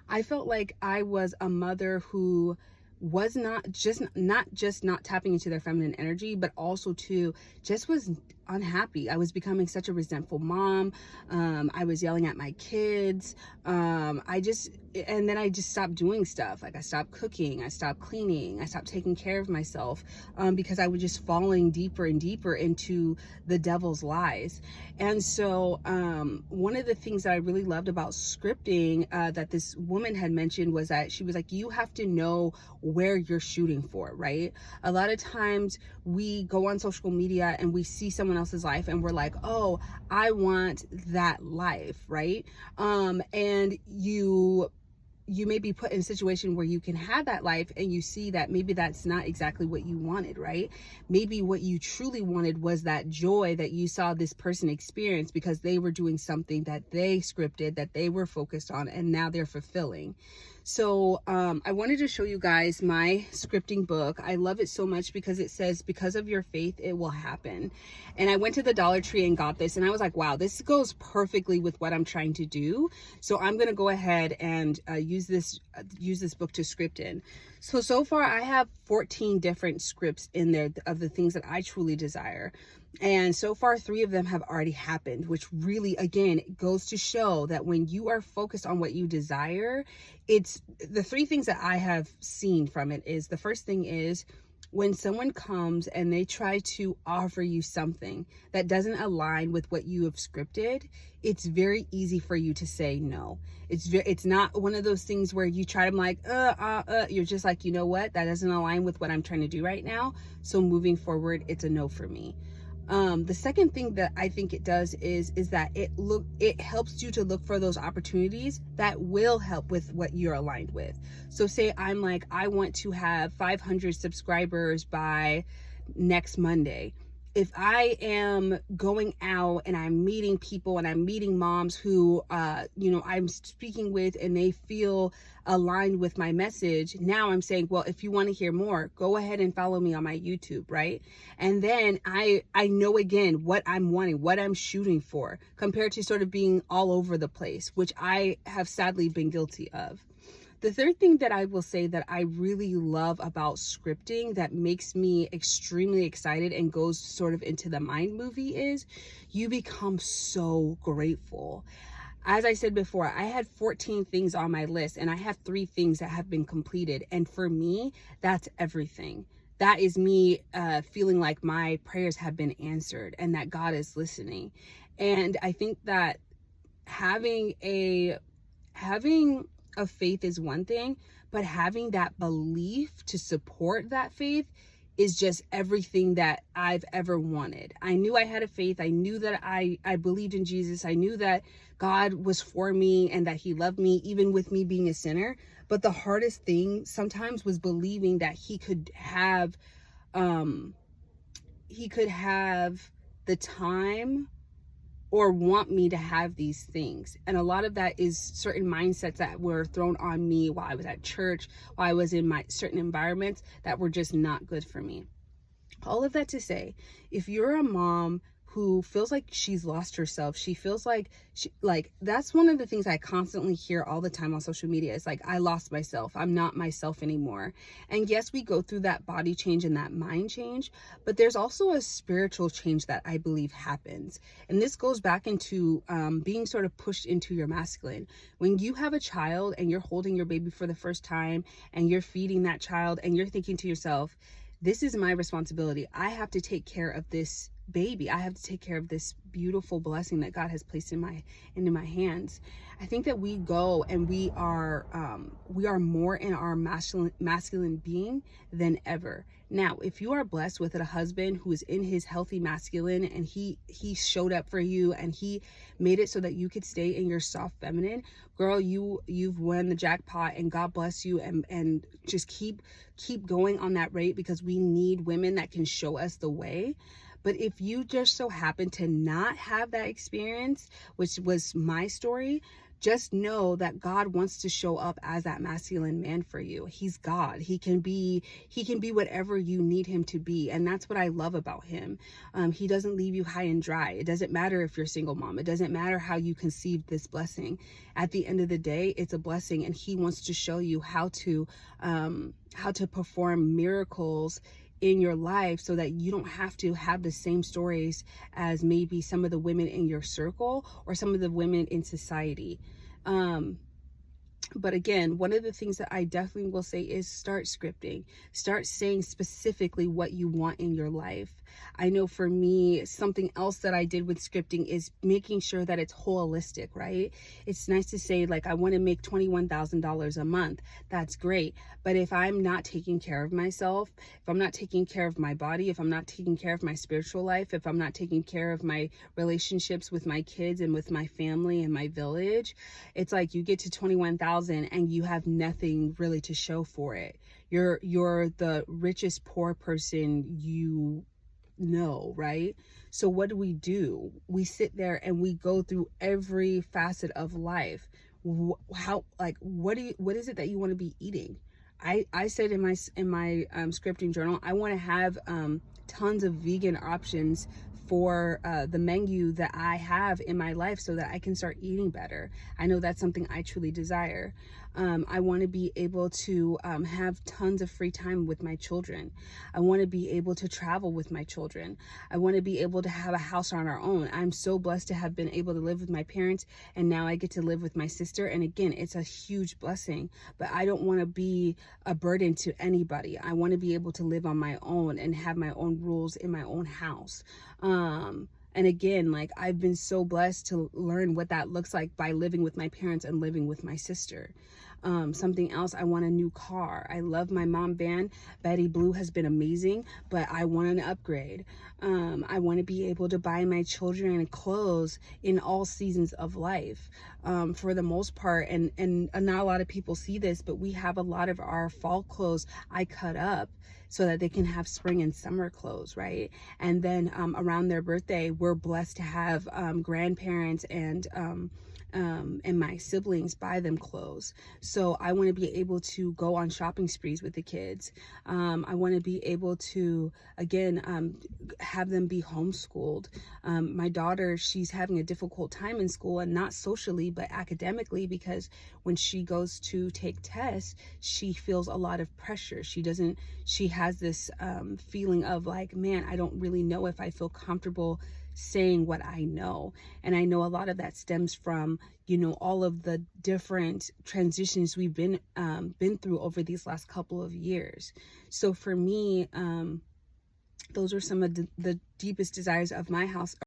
I felt like I was a mother who was not tapping into their feminine energy, but also too just was unhappy. I was becoming such a resentful mom. I was yelling at my kids. And then I just stopped doing stuff. Like I stopped cooking, I stopped cleaning, I stopped taking care of myself, because I was just falling deeper and deeper into the devil's lies. And so one of the things that I really loved about scripting, that this woman had mentioned, was that she was like, you have to know where you're shooting for, right? A lot of times we go on social media and we see someone else's life and we're like, oh, I want that life, right? And you may be put in a situation where you can have that life and you see that maybe that's not exactly what you wanted, right? Maybe what you truly wanted was that joy that you saw this person experience because they were doing something that they scripted, that they were focused on, and now they're fulfilling. So I wanted to show you guys my scripting book. I love it so much because it says, because of your faith, it will happen. And I went to the Dollar Tree and got this, and I was like, wow, this goes perfectly with what I'm trying to do. So I'm going to go ahead and use this book to script in. So far I have 14 different scripts in there of the things that I truly desire. And so far, 3 of them have already happened, which really, again, goes to show that when you are focused on what you desire, it's the 3 things that I have seen from it is, the first thing is, when someone comes and they try to offer you something that doesn't align with what you have scripted, it's very easy for you to say no. It's not one of those things where you try to like, you're just like, you know what, that doesn't align with what I'm trying to do right now. So moving forward, it's a no for me. The second thing that I think it does is that it helps you to look for those opportunities that will help with what you're aligned with. So say I'm like, I want to have 500 subscribers by next Monday. If I am going out and I'm meeting people and I'm meeting moms who, I'm speaking with and they feel aligned with my message, now I'm saying, well, if you want to hear more, go ahead and follow me on my YouTube, right? And then I know again what I'm wanting, what I'm shooting for, compared to sort of being all over the place, which I have sadly been guilty of. The third thing that I will say that I really love about scripting that makes me extremely excited and goes sort of into the mind movie is you become so grateful. As I said before, I had 14 things on my list and I have 3 things that have been completed. And for me, that's everything. That is me feeling like my prayers have been answered and that God is listening. And I think that having a faith is one thing, but having that belief to support that faith is just everything that I've ever wanted. I knew I had a faith. I knew that I believed in Jesus. I knew that God was for me and that he loved me, even with me being a sinner. But the hardest thing sometimes was believing that he could have the time or want me to have these things. And a lot of that is certain mindsets that were thrown on me while I was at church, while I was in my certain environments that were just not good for me. All of that to say, if you're a mom who feels like she's lost herself, she feels like that's one of the things I constantly hear all the time on social media. It's like, I lost myself. I'm not myself anymore. And yes, we go through that body change and that mind change, but there's also a spiritual change that I believe happens. And this goes back into being sort of pushed into your masculine. When you have a child and you're holding your baby for the first time and you're feeding that child and you're thinking to yourself, this is my responsibility. I have to take care of this baby. I have to take care of this beautiful blessing that God has placed into my hands. I think that we go and we are more in our masculine being than ever. Now, if you are blessed with a husband who is in his healthy masculine and he showed up for you and he made it so that you could stay in your soft feminine, girl, you've won the jackpot, and God bless you, and just keep going on that rate, because we need women that can show us the way. But if you just so happen to not have that experience, which was my story, just know that God wants to show up as that masculine man for you. He's God. He can be whatever you need him to be. And that's what I love about him. He doesn't leave you high and dry. It doesn't matter if you're a single mom. It doesn't matter how you conceived this blessing. At the end of the day, it's a blessing, and he wants to show you how to perform miracles in your life so that you don't have to have the same stories as maybe some of the women in your circle or some of the women in society. But again, one of the things that I definitely will say is start scripting. Start saying specifically what you want in your life. I know for me, something else that I did with scripting is making sure that it's holistic, right? It's nice to say, like, I want to make $21,000 a month. That's great. But if I'm not taking care of myself, if I'm not taking care of my body, if I'm not taking care of my spiritual life, if I'm not taking care of my relationships with my kids and with my family and my village, it's like you get to 21,000 and you have nothing really to show for it. You're the richest poor person you know, right? So what do? We sit there and we go through every facet of life. What is it that you want to be eating? I said in my scripting journal, I want to have tons of vegan options for the menu that I have in my life so that I can start eating better. I know that's something I truly desire. I want to be able to have tons of free time with my children. I want to be able to travel with my children. I want to be able to have a house on our own. I'm so blessed to have been able to live with my parents, and now I get to live with my sister. And again, it's a huge blessing, but I don't want to be a burden to anybody. I want to be able to live on my own and have my own rules in my own house. And again, like, I've been so blessed to learn what that looks like by living with my parents and living with my sister. Something else, I want a new car. I love my mom van. Betty Blue has been amazing, but I want an upgrade. I want to be able to buy my children clothes in all seasons of life. For the most part, and not a lot of people see this, but we have a lot of our fall clothes I cut up so that they can have spring and summer clothes, right? And then around their birthday, we're blessed to have grandparents and my siblings buy them clothes. So I want to be able to go on shopping sprees with the kids. I want to be able to, again, have them be homeschooled. My daughter, she's having a difficult time in school, and not socially, but academically, because when she goes to take tests, she feels a lot of pressure. She has this feeling of like, man, I don't really know if I feel comfortable saying what I know. And I know a lot of that stems from, all of the different transitions we've been through over these last couple of years. So for me, those are some of the deepest desires of my house